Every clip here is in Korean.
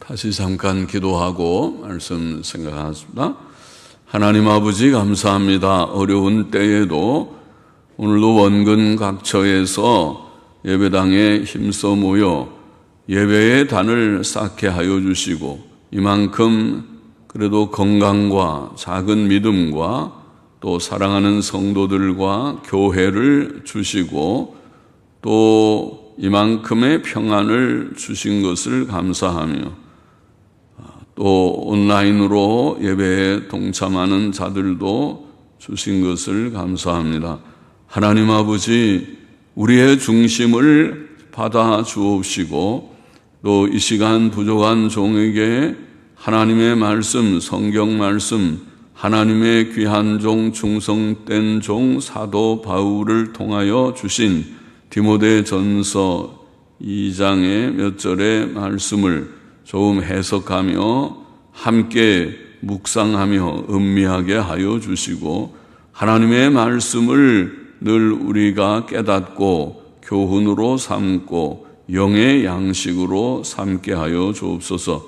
다시 잠깐 기도하고 말씀 생각하겠습니다. 하나님 아버지 감사합니다. 어려운 때에도 오늘도 원근 각처에서 예배당에 힘써 모여 예배의 단을 쌓게 하여 주시고 이만큼 그래도 건강과 작은 믿음과 또 사랑하는 성도들과 교회를 주시고 또 이만큼의 평안을 주신 것을 감사하며 또 온라인으로 예배에 동참하는 자들도 주신 것을 감사합니다. 하나님 아버지, 우리의 중심을 받아 주옵시고 또 이 시간 부족한 종에게 하나님의 말씀, 성경 말씀, 하나님의 귀한 종, 충성된 종 사도 바울을 통하여 주신 디모데전서 2장의 몇 절의 말씀을 조금 해석하며 함께 묵상하며 음미하게 하여 주시고 하나님의 말씀을 늘 우리가 깨닫고 교훈으로 삼고 영의 양식으로 삼게 하여 주옵소서.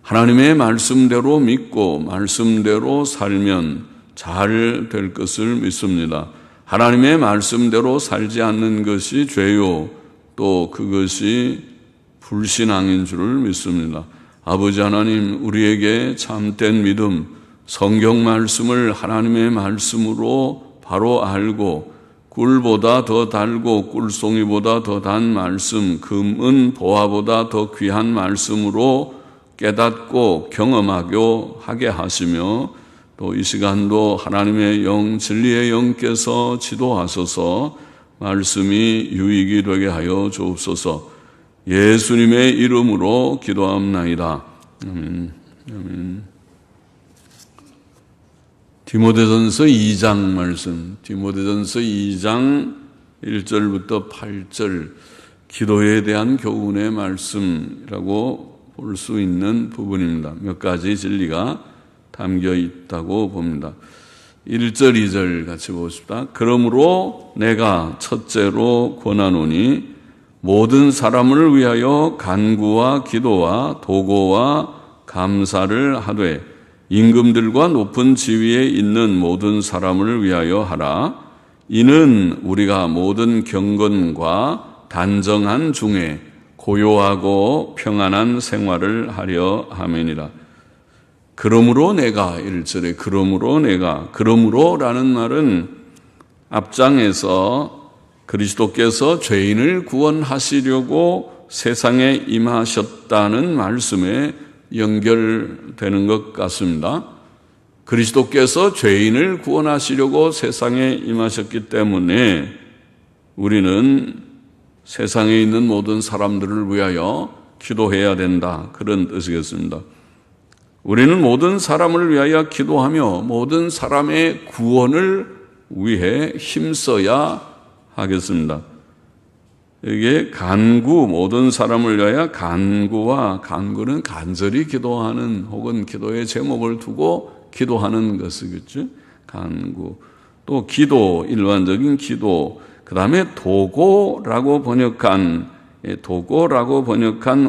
하나님의 말씀대로 믿고 말씀대로 살면 잘 될 것을 믿습니다. 하나님의 말씀대로 살지 않는 것이 죄요, 또 그것이 불신앙인 줄을 믿습니다. 아버지 하나님, 우리에게 참된 믿음, 성경 말씀을 하나님의 말씀으로 바로 알고 꿀보다 더 달고 꿀송이보다 더 단 말씀, 금은 보화보다 더 귀한 말씀으로 깨닫고 경험하게 하게 하시며 또 이 시간도 하나님의 영, 진리의 영께서 지도하소서 말씀이 유익이 되게 하여 주옵소서. 예수님의 이름으로 기도합나이다. 아멘. 아멘. 디모데전서 2장 말씀, 디모데전서 2장 1절부터 8절 기도에 대한 교훈의 말씀이라고 볼 수 있는 부분입니다. 몇 가지 진리가 담겨 있다고 봅니다. 1절, 2절 같이 보십시다. 그러므로 내가 첫째로 권하노니 모든 사람을 위하여 간구와 기도와 도고와 감사를 하되 임금들과 높은 지위에 있는 모든 사람을 위하여 하라. 이는 우리가 모든 경건과 단정한 중에 고요하고 평안한 생활을 하려 함이니라. 그러므로 내가 1절에 그러므로라는 말은 앞장에서 그리스도께서 죄인을 구원하시려고 세상에 임하셨다는 말씀에 연결되는 것 같습니다. 그리스도께서 죄인을 구원하시려고 세상에 임하셨기 때문에 우리는 세상에 있는 모든 사람들을 위하여 기도해야 된다. 그런 뜻이겠습니다. 우리는 모든 사람을 위하여 기도하며 모든 사람의 구원을 위해 힘써야 하겠습니다. 이게 간구, 모든 사람을 위하여 간구는 간절히 기도하는 혹은 기도의 제목을 두고 기도하는 것이겠죠. 간구. 또 기도, 일반적인 기도. 그 다음에 도고라고 번역한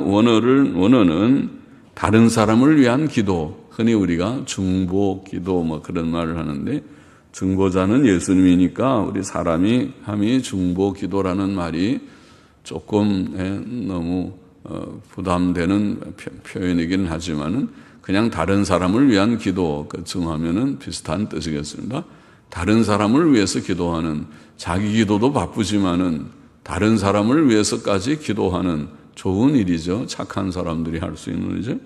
원어는 다른 사람을 위한 기도. 흔히 우리가 중보 기도 그런 말을 하는데 중보자는 예수님이니까 우리 사람이 감히 중보 기도라는 말이 조금 너무 부담되는 표현이긴 하지만은 그냥 다른 사람을 위한 기도 그쯤하면은 비슷한 뜻이겠습니다. 다른 사람을 위해서 기도하는, 자기 기도도 바쁘지만은 다른 사람을 위해서까지 기도하는 좋은 일이죠. 착한 사람들이 할 수 있는 일이죠.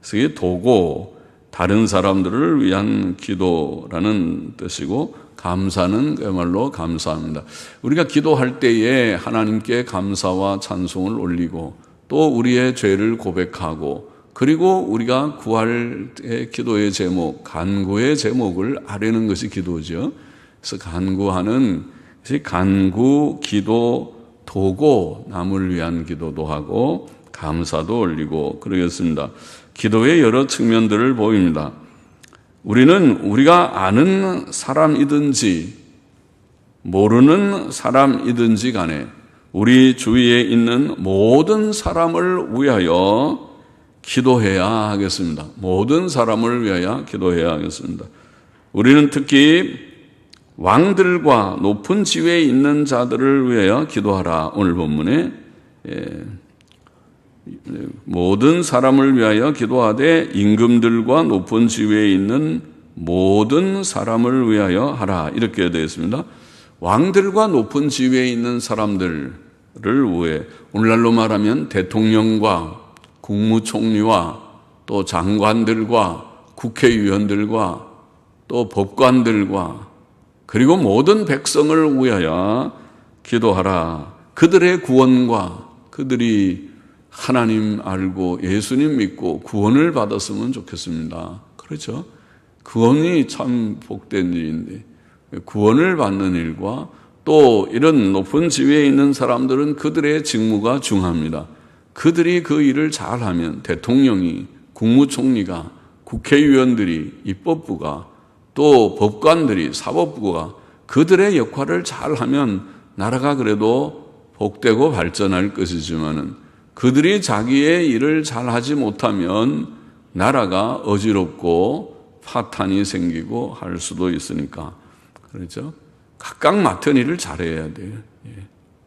그래서 이게 도고, 다른 사람들을 위한 기도라는 뜻이고, 감사는 그야말로 감사합니다. 우리가 기도할 때에 하나님께 감사와 찬송을 올리고 또 우리의 죄를 고백하고 그리고 우리가 구할 기도의 제목, 간구의 제목을 아뢰는 것이 기도죠. 그래서 간구하는 것이 간구, 기도, 도고, 남을 위한 기도도 하고 감사도 올리고 그러겠습니다. 기도의 여러 측면들을 보입니다. 우리는 우리가 아는 사람이든지 모르는 사람이든지 간에 우리 주위에 있는 모든 사람을 위하여 기도해야 하겠습니다. 모든 사람을 위하여 기도해야 하겠습니다. 우리는 특히 왕들과 높은 지위에 있는 자들을 위하여 기도하라. 오늘 본문에 모든 사람을 위하여 기도하되 임금들과 높은 지위에 있는 모든 사람을 위하여 하라. 이렇게 되어 있습니다. 왕들과 높은 지위에 있는 사람들을 위해, 오늘날로 말하면 대통령과 국무총리와 또 장관들과 국회의원들과 또 법관들과 그리고 모든 백성을 위하여 기도하라. 그들의 구원과 그들이 하나님 알고 예수님 믿고 구원을 받았으면 좋겠습니다. 그렇죠? 구원이 참 복된 일인데 구원을 받는 일과 또 이런 높은 지위에 있는 사람들은 그들의 직무가 중요합니다. 그들이 그 일을 잘하면 대통령이, 국무총리가, 국회의원들이, 입법부가, 또 법관들이, 사법부가 그들의 역할을 잘하면 나라가 그래도 복되고 발전할 것이지만은 그들이 자기의 일을 잘하지 못하면 나라가 어지럽고 파탄이 생기고 할 수도 있으니까, 그렇죠? 각각 맡은 일을 잘해야 돼요.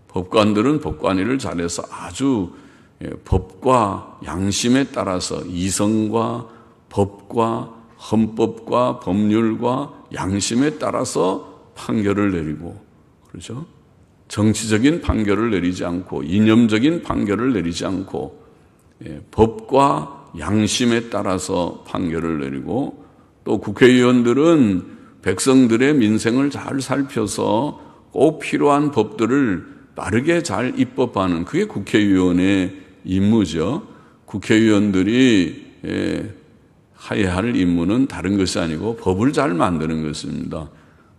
법관들은 법관 일을 잘해서 아주 법과 양심에 따라서 이성과 법과 헌법과 법률과 양심에 따라서 판결을 내리고, 그렇죠? 정치적인 판결을 내리지 않고 이념적인 판결을 내리지 않고 법과 양심에 따라서 판결을 내리고, 또 국회의원들은 백성들의 민생을 잘 살펴서 꼭 필요한 법들을 빠르게 잘 입법하는, 그게 국회의원의 임무죠. 국회의원들이 해야 할 임무는 다른 것이 아니고 법을 잘 만드는 것입니다.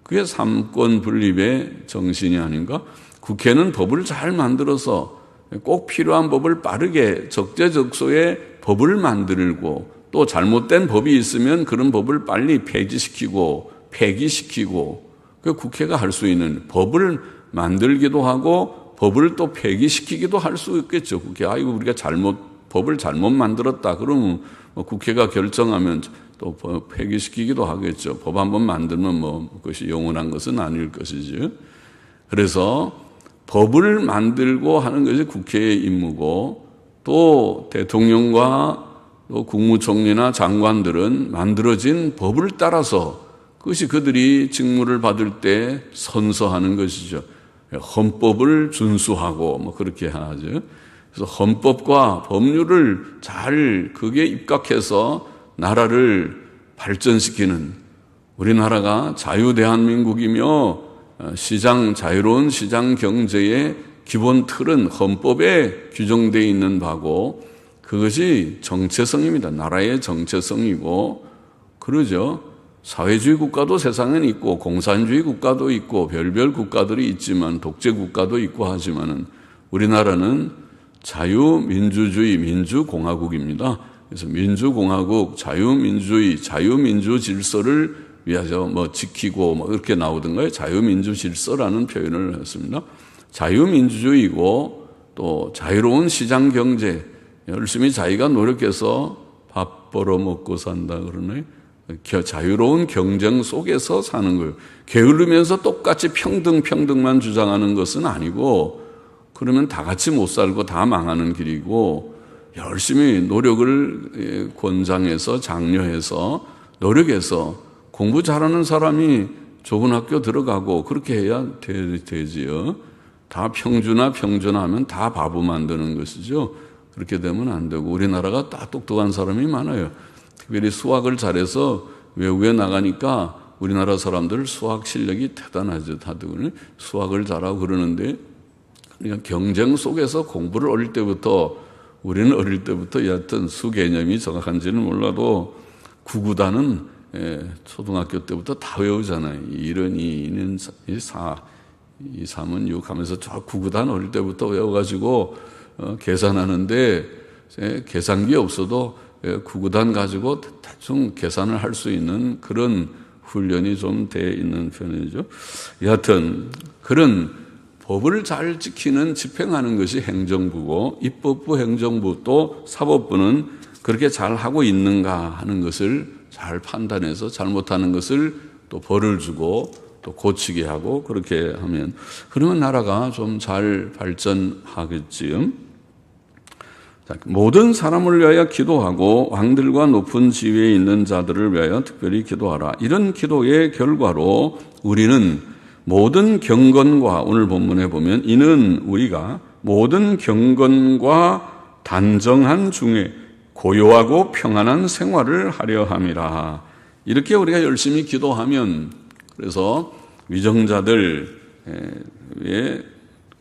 그게 삼권 분립의 정신이 아닌가? 국회는 법을 잘 만들어서 꼭 필요한 법을 빠르게 적재적소에 법을 만들고, 또 잘못된 법이 있으면 그런 법을 빨리 폐지시키고 폐기시키고, 그 국회가 할 수 있는, 법을 만들기도 하고 법을 또 폐기시키기도 할 수 있겠죠. 국회, 아이고 우리가 법을 잘못 만들었다 그러면 국회가 결정하면 또 폐기시키기도 하겠죠. 법 한번 만들면 그것이 영원한 것은 아닐 것이지. 그래서 법을 만들고 하는 것이 국회의 임무고, 또 대통령과 또 국무총리나 장관들은 만들어진 법을 따라서 그것이 그들이 직무를 받을 때 선서하는 것이죠. 헌법을 준수하고 그렇게 하죠. 그래서 헌법과 법률을 잘 그게 입각해서 나라를 발전시키는, 우리나라가 자유대한민국이며 자유로운 시장 경제의 기본 틀은 헌법에 규정되어 있는 바고, 그것이 정체성입니다. 나라의 정체성이고, 그러죠. 사회주의 국가도 세상에는 있고 공산주의 국가도 있고 별별 국가들이 있지만, 독재 국가도 있고 하지만은 우리나라는 자유민주주의 민주공화국입니다. 그래서 민주공화국, 자유민주주의, 자유민주 질서를 위하여 지키고 이렇게 나오던가요? 자유민주 질서라는 표현을 했습니다. 자유민주주의고 또 자유로운 시장 경제, 열심히 자기가 노력해서 밥 벌어 먹고 산다 그러네. 자유로운 경쟁 속에서 사는 거예요. 게으르면서 똑같이 평등만 주장하는 것은 아니고, 그러면 다 같이 못 살고 다 망하는 길이고, 열심히 노력을 권장해서 장려해서 노력해서 공부 잘하는 사람이 좋은 학교 들어가고 그렇게 해야 되지요. 다 평준화하면 다 바보 만드는 것이죠. 그렇게 되면 안 되고, 우리나라가 다 똑똑한 사람이 많아요. 특별히 수학을 잘해서 외국에 나가니까 우리나라 사람들 수학 실력이 대단하죠. 다들 수학을 잘하고 그러는데, 그러니까 경쟁 속에서 공부를 우리는 어릴 때부터 여하튼 수 개념이 정확한지는 몰라도 구구단은 초등학교 때부터 다 외우잖아요. 1은 2, 2는 4, 2, 3은 6 하면서 저 구구단 어릴 때부터 외워가지고 계산하는데, 계산기 없어도 구구단 가지고 대충 계산을 할 수 있는 그런 훈련이 좀 돼 있는 편이죠. 여하튼 그런 법을 잘 지키는, 집행하는 것이 행정부고, 입법부, 행정부, 또 사법부는 그렇게 잘 하고 있는가 하는 것을 잘 판단해서 잘못하는 것을 또 벌을 주고 또 고치게 하고 그렇게 하면 그러면 나라가 좀 잘 발전하겠지요. 모든 사람을 위하여 기도하고 왕들과 높은 지위에 있는 자들을 위하여 특별히 기도하라. 이런 기도의 결과로 우리는 모든 경건과 오늘 본문에 보면 이는 우리가 모든 경건과 단정한 중에 고요하고 평안한 생활을 하려 함이라. 이렇게 우리가 열심히 기도하면 그래서 위정자들의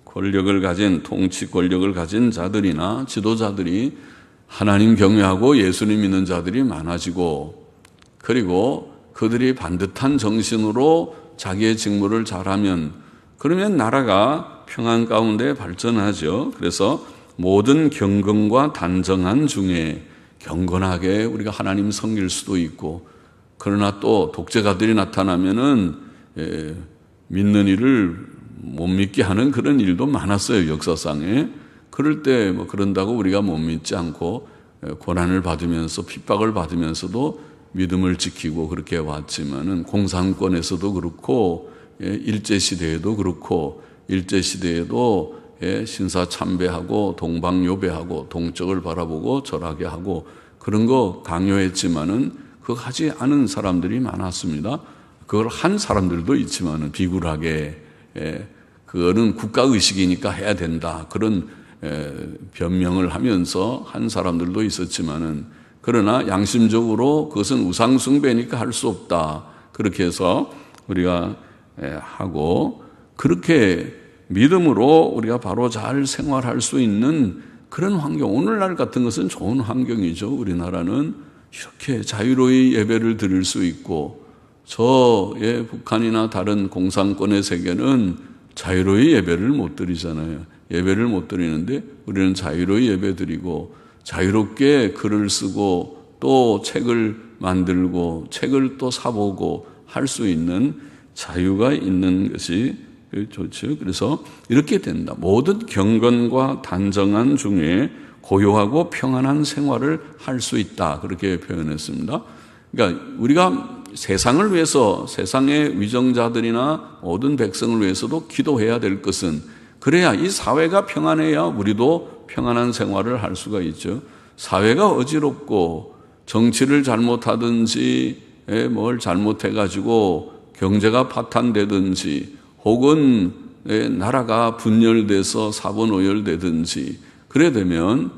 권력을 가진 통치 권력을 가진 자들이나 지도자들이 하나님 경외하고 예수님 믿는 자들이 많아지고 그리고 그들이 반듯한 정신으로 자기의 직무를 잘하면 그러면 나라가 평안 가운데 발전하죠. 그래서 모든 경건과 단정한 중에 경건하게 우리가 하나님 섬길 수도 있고 그러나 또 독재가들이 나타나면은 믿는 일을 못 믿게 하는 그런 일도 많았어요, 역사상에. 그럴 때 뭐 그런다고 우리가 못 믿지 않고 고난을 받으면서 핍박을 받으면서도 믿음을 지키고 그렇게 왔지만은 공산권에서도 그렇고 일제시대에도 그렇고 일제시대에도 신사 참배하고 동방요배하고 동쪽을 바라보고 절하게 하고 그런 거 강요했지만은 그거 하지 않은 사람들이 많았습니다. 그걸 한 사람들도 있지만은 비굴하게 그거는 국가의식이니까 해야 된다. 그런 변명을 하면서 한 사람들도 있었지만은 그러나 양심적으로 그것은 우상숭배니까 할 수 없다. 그렇게 해서 우리가 하고 그렇게 믿음으로 우리가 바로 잘 생활할 수 있는 그런 환경, 오늘날 같은 것은 좋은 환경이죠. 우리나라는 이렇게 자유로이 예배를 드릴 수 있고 북한이나 다른 공산권의 세계는 자유로이 예배를 못 드리잖아요. 예배를 못 드리는데 우리는 자유로이 예배 드리고 자유롭게 글을 쓰고 또 책을 만들고 책을 또 사보고 할 수 있는 자유가 있는 것이 좋죠. 그래서 이렇게 된다. 모든 경건과 단정한 중에 고요하고 평안한 생활을 할 수 있다. 그렇게 표현했습니다. 그러니까 우리가 세상을 위해서 세상의 위정자들이나 모든 백성을 위해서도 기도해야 될 것은 그래야 이 사회가 평안해야 우리도 평안한 생활을 할 수가 있죠. 사회가 어지럽고 정치를 잘못하든지 뭘 잘못해가지고 경제가 파탄되든지 혹은 나라가 분열돼서 사분오열되든지 그래 되면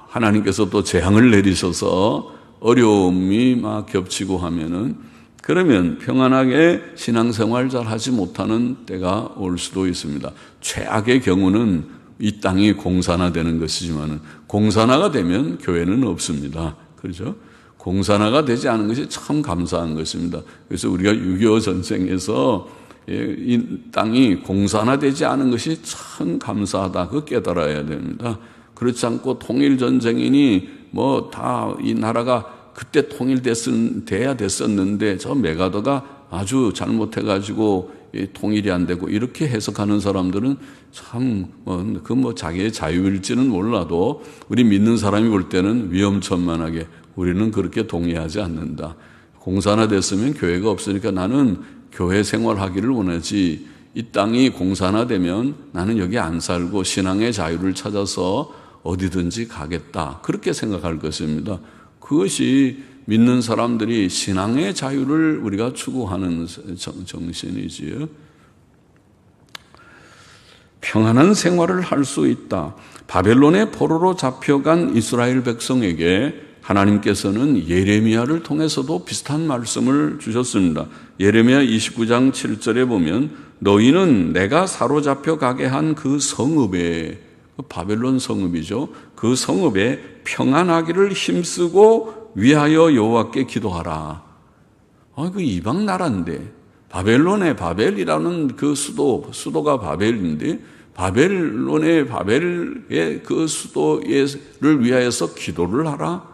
하나님께서 또 재앙을 내리셔서 어려움이 막 겹치고 하면은 그러면 평안하게 신앙생활 잘 하지 못하는 때가 올 수도 있습니다. 최악의 경우는 이 땅이 공산화되는 것이지만은 공산화가 되면 교회는 없습니다. 그렇죠? 공산화가 되지 않은 것이 참 감사한 것입니다. 그래서 우리가 6.25 전쟁에서 이 땅이 공산화되지 않은 것이 참 감사하다. 그거 깨달아야 됩니다. 그렇지 않고 통일전쟁이니 뭐 다 이 나라가 그때 통일돼야 됐었는데 저 메가더가 아주 잘못해가지고 통일이 안 되고 이렇게 해석하는 사람들은 참 자기의 자유일지는 몰라도 우리 믿는 사람이 볼 때는 위험천만하게 우리는 그렇게 동의하지 않는다. 공산화됐으면 교회가 없으니까 나는 교회 생활하기를 원하지 이 땅이 공산화되면 나는 여기 안 살고 신앙의 자유를 찾아서 어디든지 가겠다. 그렇게 생각할 것입니다. 그것이 믿는 사람들이 신앙의 자유를 우리가 추구하는 정신이지요. 평안한 생활을 할 수 있다. 바벨론의 포로로 잡혀간 이스라엘 백성에게 하나님께서는 예레미야를 통해서도 비슷한 말씀을 주셨습니다. 예레미야 29장 7절에 보면 너희는 내가 사로잡혀 가게 한 그 성읍에 바벨론 성읍이죠. 그 성읍에 평안하기를 힘쓰고 위하여 여호와께 기도하라. 그 이방 나라인데 바벨론의 바벨이라는 그 수도가 바벨인데 바벨의 그 수도를 위하여서 기도를 하라.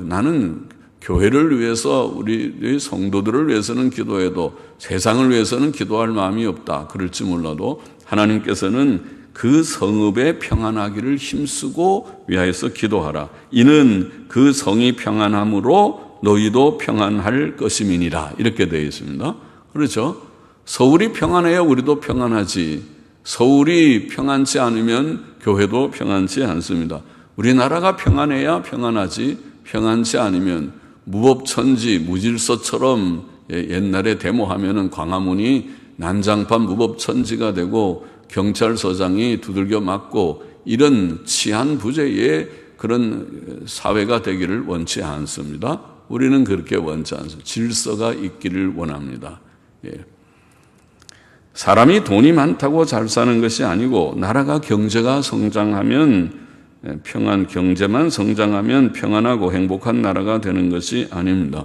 나는 교회를 위해서 우리 성도들을 위해서는 기도해도 세상을 위해서는 기도할 마음이 없다. 그럴지 몰라도 하나님께서는 그 성읍에 평안하기를 힘쓰고 위하여서 기도하라. 이는 그 성이 평안함으로 너희도 평안할 것임이니라. 이렇게 되어 있습니다. 그렇죠? 서울이 평안해야 우리도 평안하지. 서울이 평안치 않으면 교회도 평안치 않습니다. 우리나라가 평안해야 평안하지, 평안치 않으면 무법천지, 무질서처럼 옛날에 데모하면은 광화문이 난장판 무법천지가 되고 경찰서장이 두들겨 맞고 이런 치안 부재의 그런 사회가 되기를 원치 않습니다. 우리는 그렇게 원치 않습니다. 질서가 있기를 원합니다. 사람이 돈이 많다고 잘 사는 것이 아니고 나라가 경제가 성장하면 경제만 성장하면 평안하고 행복한 나라가 되는 것이 아닙니다.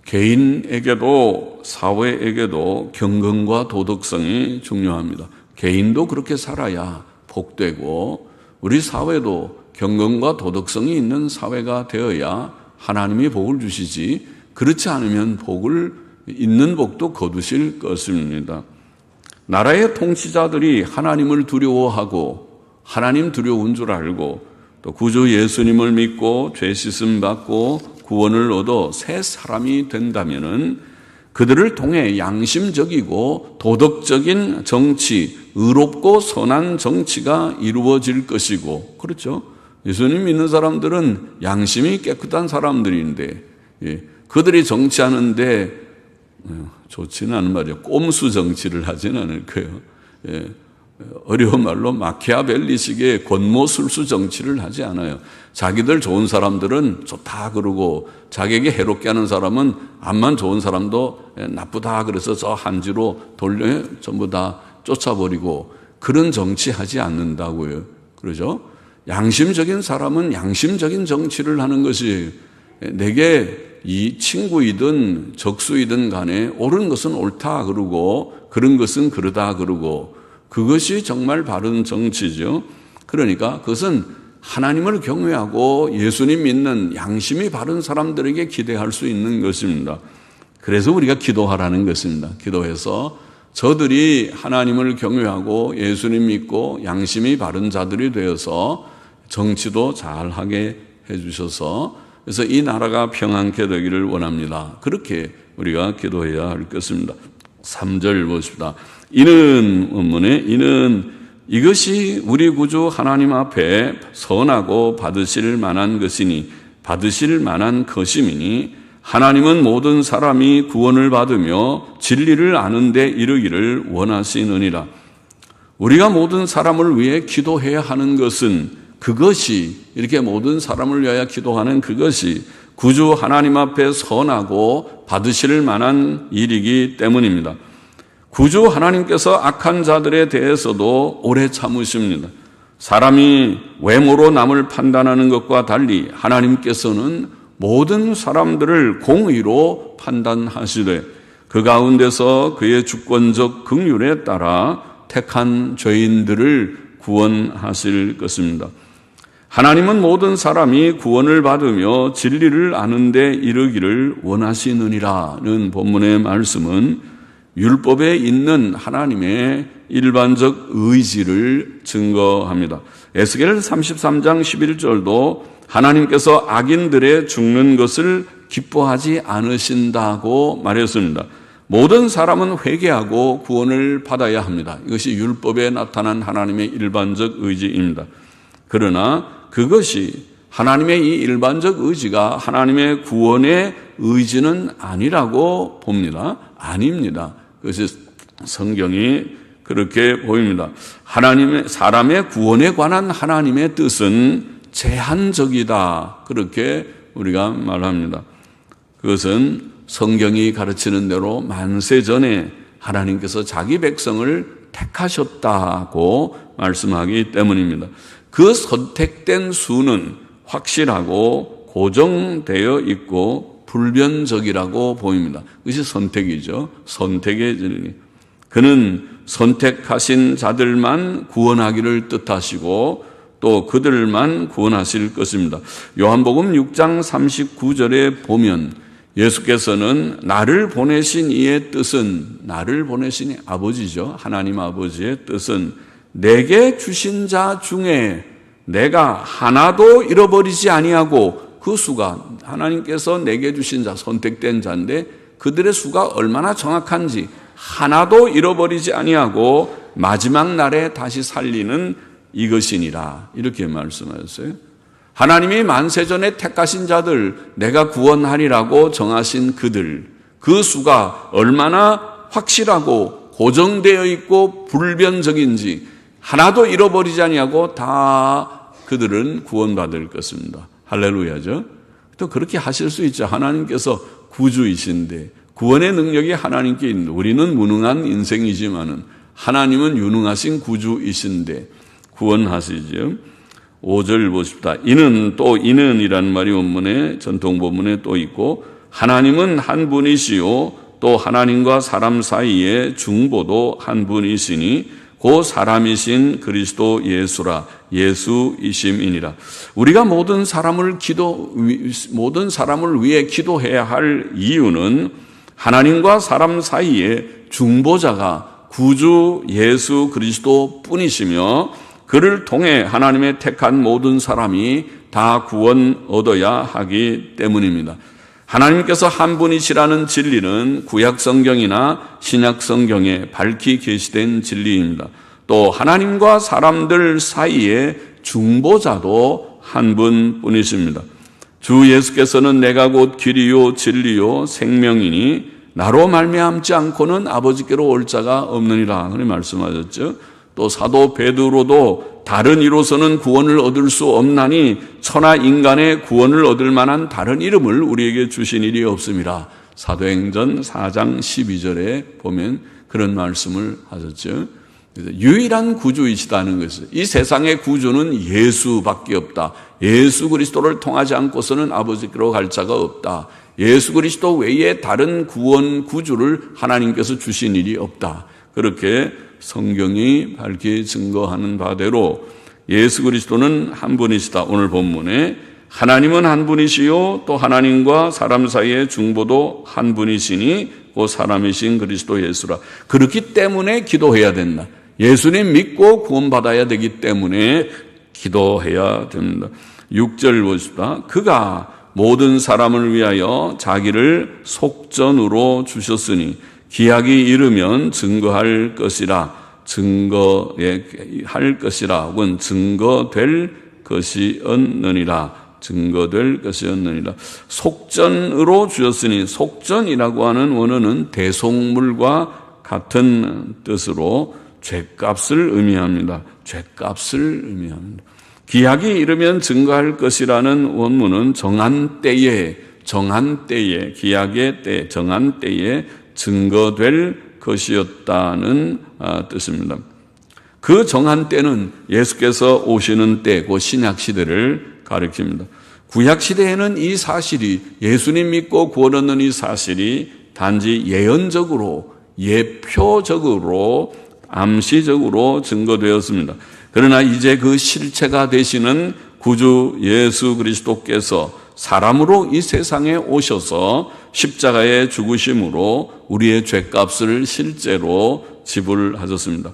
개인에게도 사회에게도 경건과 도덕성이 중요합니다. 개인도 그렇게 살아야 복되고 우리 사회도 경건과 도덕성이 있는 사회가 되어야 하나님이 복을 주시지 그렇지 않으면 있는 복도 거두실 것입니다. 나라의 통치자들이 하나님을 두려워하고 하나님 두려운 줄 알고 또 구주 예수님을 믿고 죄 씻음 받고 구원을 얻어 새 사람이 된다면은 그들을 통해 양심적이고 도덕적인 정치, 의롭고 선한 정치가 이루어질 것이고, 그렇죠? 예수님 믿는 사람들은 양심이 깨끗한 사람들인데, 그들이 정치하는데 좋지는 않은 말이에요. 꼼수 정치를 하지는 않을 거예요. 어려운 말로 마키아벨리식의 권모술수 정치를 하지 않아요. 자기들 좋은 사람들은 좋다 그러고 자기에게 해롭게 하는 사람은 암만 좋은 사람도 나쁘다 그래서 저 한지로 돌려 전부 다 쫓아버리고 그런 정치하지 않는다고요. 그러죠? 양심적인 사람은 양심적인 정치를 하는 것이 내게 이 친구이든 적수이든 간에 옳은 것은 옳다 그러고 그런 것은 그러다 그러고 그것이 정말 바른 정치죠. 그러니까 그것은 하나님을 경외하고 예수님 믿는 양심이 바른 사람들에게 기대할 수 있는 것입니다. 그래서 우리가 기도하라는 것입니다. 기도해서 저들이 하나님을 경외하고 예수님 믿고 양심이 바른 자들이 되어서 정치도 잘하게 해주셔서 그래서 이 나라가 평안케 되기를 원합니다. 그렇게 우리가 기도해야 할 것입니다. 3절 보십시다. 이는 이것이 우리 구주 하나님 앞에 선하고 받으실 만한 것이니 하나님은 모든 사람이 구원을 받으며 진리를 아는 데 이르기를 원하시느니라. 우리가 모든 사람을 위해 기도해야 하는 것은 그것이 이렇게 모든 사람을 위하여 기도하는 그것이 구주 하나님 앞에 선하고 받으실 만한 일이기 때문입니다. 구주 하나님께서 악한 자들에 대해서도 오래 참으십니다. 사람이 외모로 남을 판단하는 것과 달리 하나님께서는 모든 사람들을 공의로 판단하시되 그 가운데서 그의 주권적 긍휼에 따라 택한 죄인들을 구원하실 것입니다. 하나님은 모든 사람이 구원을 받으며 진리를 아는 데 이르기를 원하시느니라는 본문의 말씀은 율법에 있는 하나님의 일반적 의지를 증거합니다. 에스겔 33장 11절도 하나님께서 악인들의 죽는 것을 기뻐하지 않으신다고 말했습니다. 모든 사람은 회개하고 구원을 받아야 합니다. 이것이 율법에 나타난 하나님의 일반적 의지입니다. 그러나 그것이 하나님의 이 일반적 의지가 하나님의 구원의 의지는 아니라고 봅니다. 아닙니다. 그것이 성경이 그렇게 보입니다. 사람의 구원에 관한 하나님의 뜻은 제한적이다. 그렇게 우리가 말합니다. 그것은 성경이 가르치는 대로 만세 전에 하나님께서 자기 백성을 택하셨다고 말씀하기 때문입니다. 그 선택된 수는 확실하고 고정되어 있고 불변적이라고 보입니다. 그것이 선택이죠. 선택의 진리. 그는 선택하신 자들만 구원하기를 뜻하시고 또 그들만 구원하실 것입니다. 요한복음 6장 39절에 보면 예수께서는 나를 보내신 이의 뜻은 나를 보내신 아버지죠. 하나님 아버지의 뜻은 내게 주신 자 중에 내가 하나도 잃어버리지 아니하고, 그 수가 하나님께서 내게 주신 자, 선택된 자인데 그들의 수가 얼마나 정확한지, 하나도 잃어버리지 아니하고 마지막 날에 다시 살리는 이것이니라, 이렇게 말씀하셨어요. 하나님이 만세전에 택하신 자들, 내가 구원하리라고 정하신 그들, 그 수가 얼마나 확실하고 고정되어 있고 불변적인지, 하나도 잃어버리지 아니하고 다 그들은 구원받을 것입니다. 할렐루야죠. 또 그렇게 하실 수 있죠. 하나님께서 구주이신데, 구원의 능력이 하나님께 있는데, 우리는 무능한 인생이지만은 하나님은 유능하신 구주이신데 구원하시죠. 5절 보십시다. 이는이라는 말이 원문에, 전통본문에 또 있고, 하나님은 한 분이시요 또 하나님과 사람 사이의 중보도 한 분이시니 그 사람이신 그리스도 예수라, 예수이심이니라. 우리가 모든 사람을 위해 기도해야 할 이유는 하나님과 사람 사이에 중보자가 구주 예수 그리스도 뿐이시며, 그를 통해 하나님의 택한 모든 사람이 다 구원 얻어야 하기 때문입니다. 하나님께서 한 분이시라는 진리는 구약 성경이나 신약 성경에 밝히 계시된 진리입니다. 또 하나님과 사람들 사이에 중보자도 한 분뿐이십니다. 주 예수께서는 내가 곧 길이요 진리요 생명이니 나로 말미암지 않고는 아버지께로 올 자가 없느니라, 그렇게 말씀하셨죠. 또 사도 베드로도 다른 이로서는 구원을 얻을 수 없나니 천하 인간의 구원을 얻을 만한 다른 이름을 우리에게 주신 일이 없음이라, 사도행전 4장 12절에 보면 그런 말씀을 하셨죠. 그래서 유일한 구주이시다는 것을, 이 세상의 구주는 예수밖에 없다. 예수 그리스도를 통하지 않고서는 아버지께로 갈 자가 없다. 예수 그리스도 외에 다른 구원 구주를 하나님께서 주신 일이 없다. 그렇게 성경이 밝히 증거하는 바대로 예수 그리스도는 한 분이시다. 오늘 본문에 하나님은 한 분이시요 또 하나님과 사람 사이의 중보도 한 분이시니 그 사람이신 그리스도 예수라. 그렇기 때문에 기도해야 된다. 예수님 믿고 구원받아야 되기 때문에 기도해야 됩니다. 6절 보십시다. 그가 모든 사람을 위하여 자기를 속전으로 주셨으니 기약이 이르면 증거할 것이라, 증거할 것이라, 혹은 증거될 것이었느니라, 증거될 것이었느니라. 속전으로 주셨으니, 속전이라고 하는 원어는 대속물과 같은 뜻으로 죗값을 의미합니다. 죗값을 의미합니다. 기약이 이르면 증거할 것이라는 원문은 정한 때에, 기약의 때, 정한 때에 증거될 것이었다는 뜻입니다. 그 정한 때는 예수께서 오시는 때, 그 신약시대를 가리킵니다. 구약시대에는 이 사실이, 예수님 믿고 구원 얻는 이 사실이 단지 예언적으로, 예표적으로, 암시적으로 증거되었습니다. 그러나 이제 그 실체가 되시는 구주 예수 그리스도께서 사람으로 이 세상에 오셔서 십자가의 죽으심으로 우리의 죗값을 실제로 지불하셨습니다.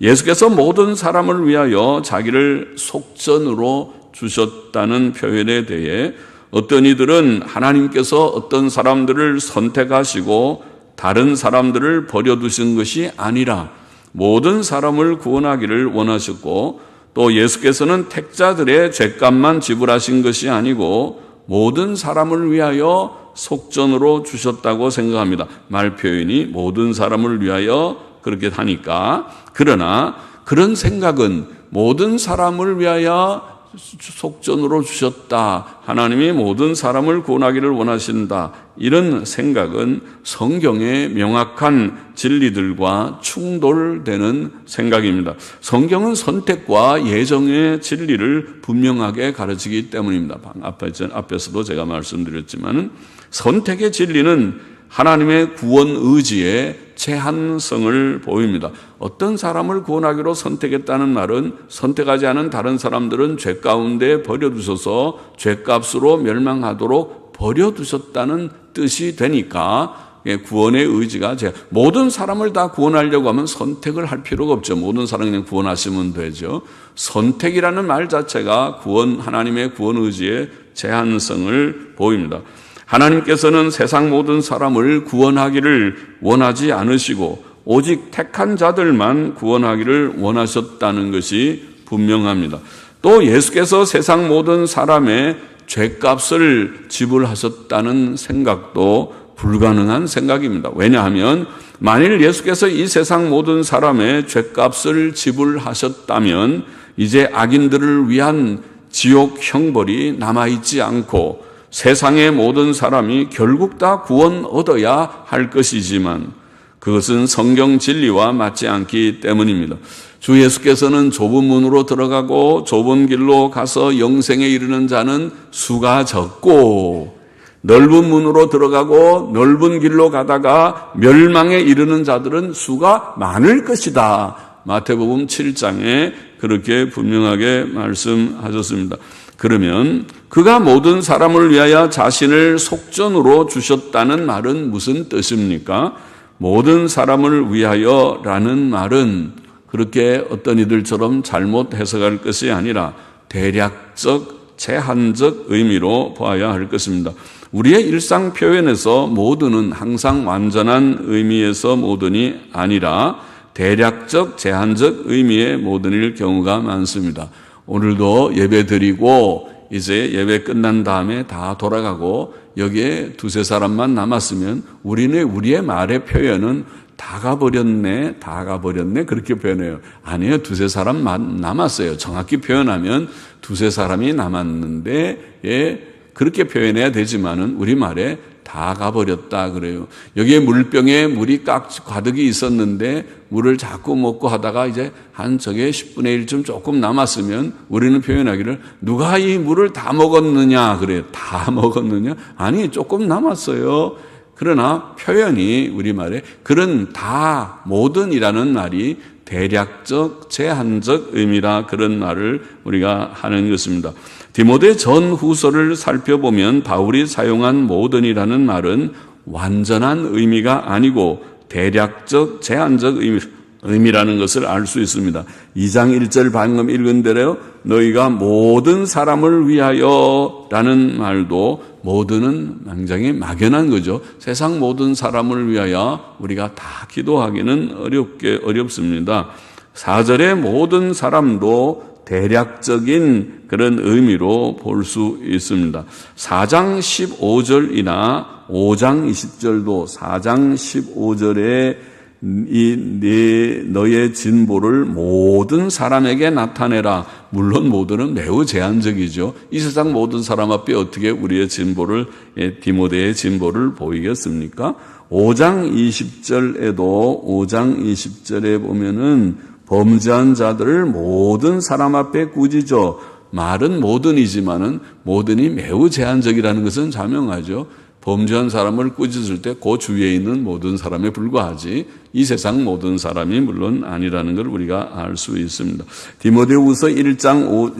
예수께서 모든 사람을 위하여 자기를 속전으로 주셨다는 표현에 대해 어떤 이들은 하나님께서 어떤 사람들을 선택하시고 다른 사람들을 버려두신 것이 아니라 모든 사람을 구원하기를 원하셨고, 또 예수께서는 택자들의 죗값만 지불하신 것이 아니고 모든 사람을 위하여 속전으로 주셨다고 생각합니다. 말 표현이 모든 사람을 위하여 그렇게 하니까. 그러나 그런 생각은 모든 사람을 위하여 속전으로 주셨다, 하나님이 모든 사람을 구원하기를 원하신다, 이런 생각은 성경의 명확한 진리들과 충돌되는 생각입니다. 성경은 선택과 예정의 진리를 분명하게 가르치기 때문입니다. 앞에서도 제가 말씀드렸지만 선택의 진리는 하나님의 구원 의지의 제한성을 보입니다. 어떤 사람을 구원하기로 선택했다는 말은 선택하지 않은 다른 사람들은 죄 가운데 버려두셔서 죄값으로 멸망하도록 버려두셨다는 뜻이 되니까 구원의 의지가 모든 사람을 다 구원하려고 하면 선택을 할 필요가 없죠. 모든 사람 그냥 구원하시면 되죠. 선택이라는 말 자체가 하나님의 구원 의지의 제한성을 보입니다. 하나님께서는 세상 모든 사람을 구원하기를 원하지 않으시고 오직 택한 자들만 구원하기를 원하셨다는 것이 분명합니다. 또 예수께서 세상 모든 사람의 죄값을 지불하셨다는 생각도 불가능한 생각입니다. 왜냐하면 만일 예수께서 이 세상 모든 사람의 죄값을 지불하셨다면 이제 악인들을 위한 지옥 형벌이 남아있지 않고 세상의 모든 사람이 결국 다 구원 얻어야 할 것이지만 그것은 성경 진리와 맞지 않기 때문입니다. 주 예수께서는 좁은 문으로 들어가고 좁은 길로 가서 영생에 이르는 자는 수가 적고 넓은 문으로 들어가고 넓은 길로 가다가 멸망에 이르는 자들은 수가 많을 것이다. 마태복음 7장에 그렇게 분명하게 말씀하셨습니다. 그러면 그가 모든 사람을 위하여 자신을 속전으로 주셨다는 말은 무슨 뜻입니까? 모든 사람을 위하여라는 말은 그렇게 어떤 이들처럼 잘못 해석할 것이 아니라 대략적, 제한적 의미로 봐야 할 것입니다. 우리의 일상 표현에서 모든은 항상 완전한 의미에서 모든이 아니라 대략적, 제한적 의미의 모든일 경우가 많습니다. 오늘도 예배 드리고 이제 예배 끝난 다음에 다 돌아가고 여기에 두세 사람만 남았으면 우리의 말의 표현은 다 가버렸네 그렇게 표현해요. 아니에요. 두세 사람만 남았어요. 정확히 표현하면 두세 사람이 남았는데 그렇게 표현해야 되지만은 우리말에 다 가버렸다 그래요. 여기에 물병에 물이 가득이 있었는데 물을 자꾸 먹고 하다가 이제 한 저게 10분의 1쯤 조금 남았으면 우리는 표현하기를 누가 이 물을 다 먹었느냐 그래요. 다 먹었느냐? 아니 조금 남았어요. 그러나 표현이 우리말에 그런 다 모든이라는 말이 대략적 제한적 의미라 그런 말을 우리가 하는 것입니다. 디모데 전후서를 살펴보면 바울이 사용한 모든이라는 말은 완전한 의미가 아니고 대략적 제한적 의미라는 것을 알 수 있습니다. 2장 1절 방금 읽은 대로 너희가 모든 사람을 위하여 라는 말도 모든은 굉장히 막연한 거죠. 세상 모든 사람을 위하여 우리가 다 기도하기는 어렵습니다. 4절의 모든 사람도 대략적인 그런 의미로 볼 수 있습니다. 4장 15절이나 5장 20절도 4장 15절에 너의 진보를 모든 사람에게 나타내라. 물론 모든은 매우 제한적이죠. 이 세상 모든 사람 앞에 어떻게 우리의 진보를 디모데의 진보를 보이겠습니까? 5장 20절에 보면은 범죄한 자들을 모든 사람 앞에 꾸짖어. 말은 모든이지만은 모든이 매우 제한적이라는 것은 자명하죠. 범죄한 사람을 꾸짖을 때 그 주위에 있는 모든 사람에 불과하지 이 세상 모든 사람이 물론 아니라는 걸 우리가 알 수 있습니다. 디모데후서 1장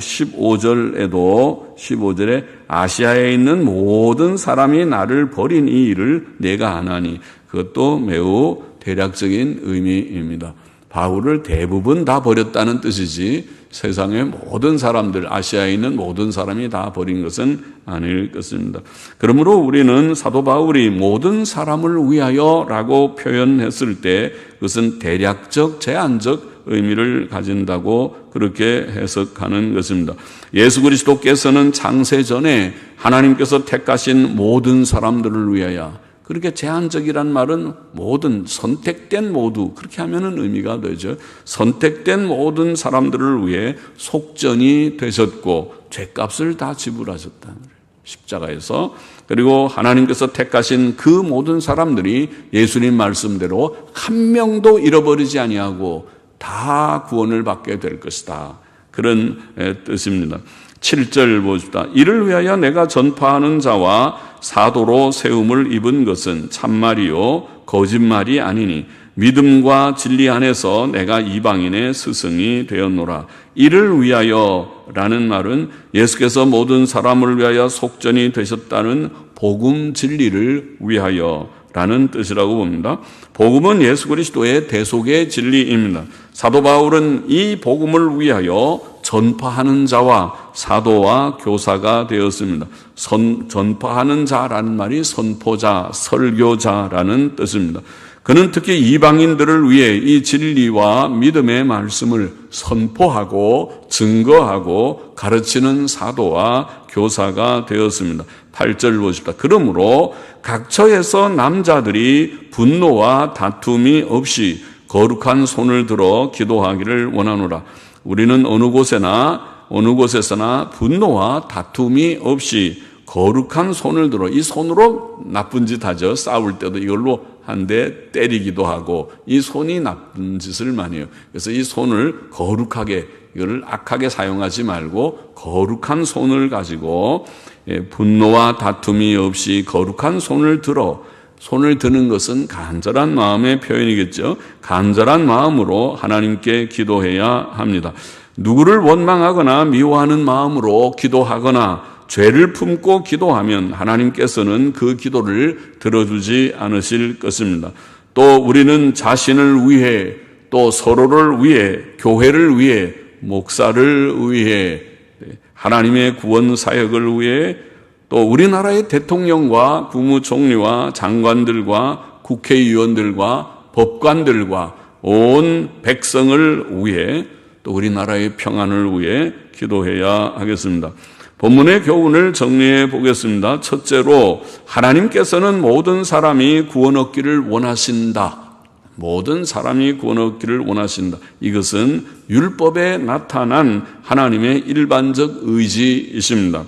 15절에 아시아에 있는 모든 사람이 나를 버린 이 일을 내가 아나니 그것도 매우 대략적인 의미입니다. 바울을 대부분 다 버렸다는 뜻이지 세상의 모든 사람들, 아시아에 있는 모든 사람이 다 버린 것은 아닐 것입니다. 그러므로 우리는 사도 바울이 모든 사람을 위하여라고 표현했을 때 그것은 대략적, 제한적 의미를 가진다고 그렇게 해석하는 것입니다. 예수 그리스도께서는 창세 전에 하나님께서 택하신 모든 사람들을 위하여 그렇게 제한적이란 말은 모든 선택된 모두 그렇게 하면은 의미가 되죠. 선택된 모든 사람들을 위해 속전이 되셨고 죄값을 다 지불하셨다는 거예요. 십자가에서. 그리고 하나님께서 택하신 그 모든 사람들이 예수님 말씀대로 한 명도 잃어버리지 아니하고 다 구원을 받게 될 것이다. 그런 뜻입니다. 7절 보십시다. 이를 위하여 내가 전파하는 자와 사도로 세움을 입은 것은 참말이요 거짓말이 아니니 믿음과 진리 안에서 내가 이방인의 스승이 되었노라. 이를 위하여라는 말은 예수께서 모든 사람을 위하여 속전이 되셨다는 복음 진리를 위하여 라는 뜻이라고 봅니다. 복음은 예수 그리스도의 대속의 진리입니다. 사도 바울은 이 복음을 위하여 전파하는 자와 사도와 교사가 되었습니다. 전파하는 자라는 말이 선포자, 설교자라는 뜻입니다. 그는 특히 이방인들을 위해 이 진리와 믿음의 말씀을 선포하고 증거하고 가르치는 사도와 교사가 되었습니다. 8절 보십시다. 그러므로 각처에서 남자들이 분노와 다툼이 없이 거룩한 손을 들어 기도하기를 원하노라. 우리는 어느 곳에서나 분노와 다툼이 없이 거룩한 손을 들어, 이 손으로 나쁜 짓 하죠. 싸울 때도 이걸로 한 대 때리기도 하고, 이 손이 나쁜 짓을 많이 해요. 그래서 이 손을 거룩하게, 이거를 악하게 사용하지 말고 거룩한 손을 가지고 분노와 다툼이 없이 거룩한 손을 들어, 손을 드는 것은 간절한 마음의 표현이겠죠. 간절한 마음으로 하나님께 기도해야 합니다. 누구를 원망하거나 미워하는 마음으로 기도하거나 죄를 품고 기도하면 하나님께서는 그 기도를 들어주지 않으실 것입니다. 또 우리는 자신을 위해, 또 서로를 위해, 교회를 위해, 목사를 위해, 하나님의 구원 사역을 위해, 또 우리나라의 대통령과 국무총리와 장관들과 국회의원들과 법관들과 온 백성을 위해, 또 우리나라의 평안을 위해 기도해야 하겠습니다. 본문의 교훈을 정리해 보겠습니다. 첫째로, 하나님께서는 모든 사람이 구원 얻기를 원하신다. 모든 사람이 구원 얻기를 원하신다. 이것은 율법에 나타난 하나님의 일반적 의지이십니다.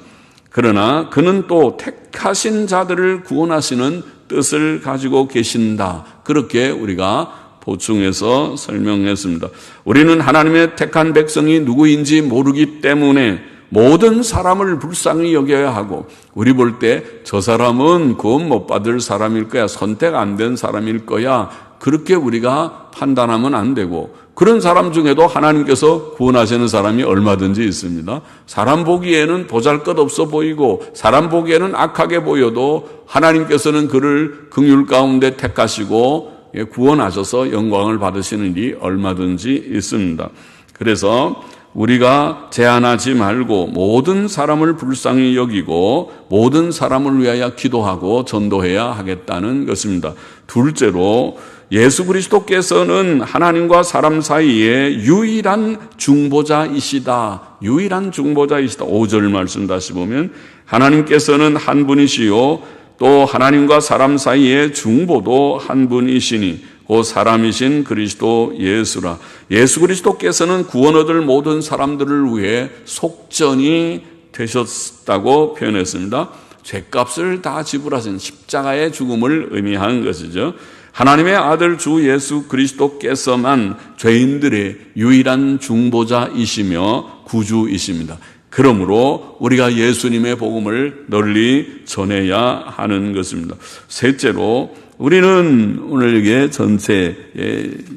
그러나 그는 또 택하신 자들을 구원하시는 뜻을 가지고 계신다. 그렇게 우리가 보충해서 설명했습니다. 우리는 하나님의 택한 백성이 누구인지 모르기 때문에 모든 사람을 불쌍히 여겨야 하고, 우리 볼 때 저 사람은 구원 못 받을 사람일 거야, 선택 안 된 사람일 거야, 그렇게 우리가 판단하면 안 되고, 그런 사람 중에도 하나님께서 구원하시는 사람이 얼마든지 있습니다. 사람 보기에는 보잘것없어 보이고 사람 보기에는 악하게 보여도 하나님께서는 그를 긍휼 가운데 택하시고 구원하셔서 영광을 받으시는 일이 얼마든지 있습니다. 그래서 우리가 제한하지 말고 모든 사람을 불쌍히 여기고 모든 사람을 위하여 기도하고 전도해야 하겠다는 것입니다. 둘째로, 예수 그리스도께서는 하나님과 사람 사이에 유일한 중보자이시다. 유일한 중보자이시다. 5절 말씀 다시 보면, 하나님께서는 한 분이시요 또 하나님과 사람 사이에 중보도 한 분이시니 그 사람이신 그리스도 예수라. 예수 그리스도께서는 구원 얻을 모든 사람들을 위해 속전이 되셨다고 표현했습니다. 죄값을 다 지불하신 십자가의 죽음을 의미한 것이죠. 하나님의 아들 주 예수 그리스도께서만 죄인들의 유일한 중보자이시며 구주이십니다. 그러므로 우리가 예수님의 복음을 널리 전해야 하는 것입니다. 셋째로, 우리는 오늘 이게 전체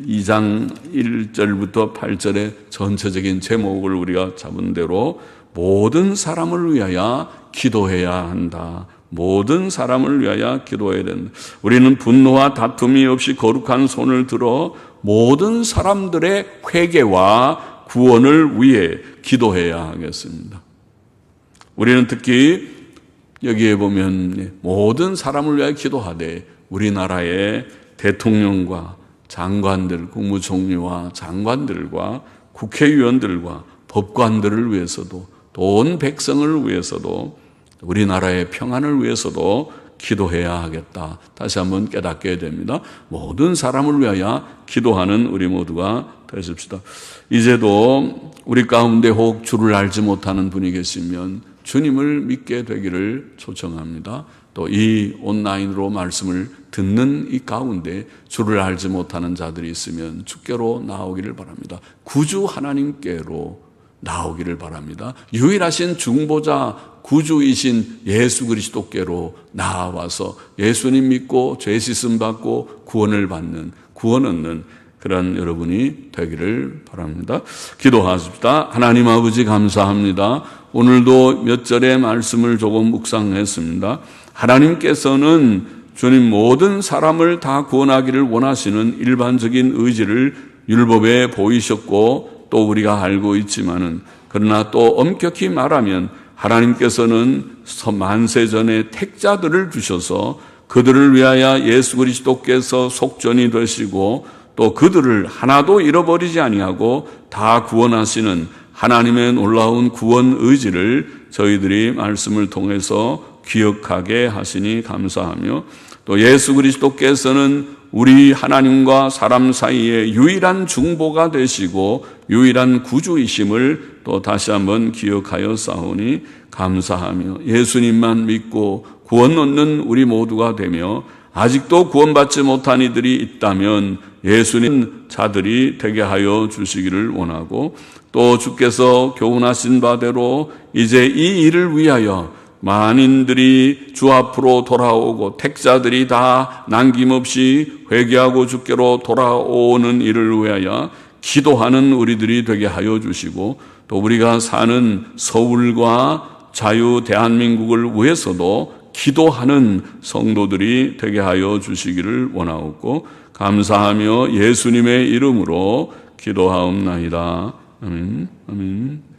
2장 1절부터 8절의 전체적인 제목을 우리가 잡은 대로 모든 사람을 위하여 기도해야 한다. 모든 사람을 위하여 기도해야 된다. 우리는 분노와 다툼이 없이 거룩한 손을 들어 모든 사람들의 회개와 구원을 위해 기도해야 하겠습니다. 우리는 특히 여기에 보면 모든 사람을 위하여 기도하되 우리나라의 대통령과 장관들, 국무총리와 장관들과 국회의원들과 법관들을 위해서도 또 온 백성을 위해서도 우리나라의 평안을 위해서도 기도해야 하겠다. 다시 한번 깨닫게 됩니다. 모든 사람을 위하여 기도하는 우리 모두가 되십시다. 이제도 우리 가운데 혹 주를 알지 못하는 분이 계시면 주님을 믿게 되기를 초청합니다. 또 이 온라인으로 말씀을 듣는 이 가운데 주를 알지 못하는 자들이 있으면 주께로 나오기를 바랍니다. 구주 하나님께로 나오기를 바랍니다. 유일하신 중보자 구주이신 예수 그리스도께로 나와서 예수님 믿고 죄 씻음 받고 구원을 받는, 구원 얻는 그런 여러분이 되기를 바랍니다. 기도하십시다. 하나님 아버지 감사합니다. 오늘도 몇 절의 말씀을 조금 묵상했습니다. 하나님께서는 주님 모든 사람을 다 구원하기를 원하시는 일반적인 의지를 율법에 보이셨고 또 우리가 알고 있지만은, 그러나 또 엄격히 말하면 하나님께서는 만세전에 택자들을 주셔서 그들을 위하여 예수 그리스도께서 속전이 되시고 또 그들을 하나도 잃어버리지 아니하고 다 구원하시는 하나님의 놀라운 구원 의지를 저희들이 말씀을 통해서 기억하게 하시니 감사하며, 또 예수 그리스도께서는 우리 하나님과 사람 사이에 유일한 중보가 되시고 유일한 구주이심을 또 다시 한번 기억하여 싸우니 감사하며, 예수님만 믿고 구원 얻는 우리 모두가 되며 아직도 구원받지 못한 이들이 있다면 예수님 자들이 되게 하여 주시기를 원하고, 또 주께서 교훈하신 바대로 이제 이 일을 위하여 만인들이 주 앞으로 돌아오고 택자들이 다 남김없이 회개하고 주께로 돌아오는 일을 위하여 기도하는 우리들이 되게 하여 주시고, 또 우리가 사는 서울과 자유 대한민국을 위해서도 기도하는 성도들이 되게 하여 주시기를 원하옵고 감사하며 예수님의 이름으로 기도하옵나이다. 아멘. 아멘.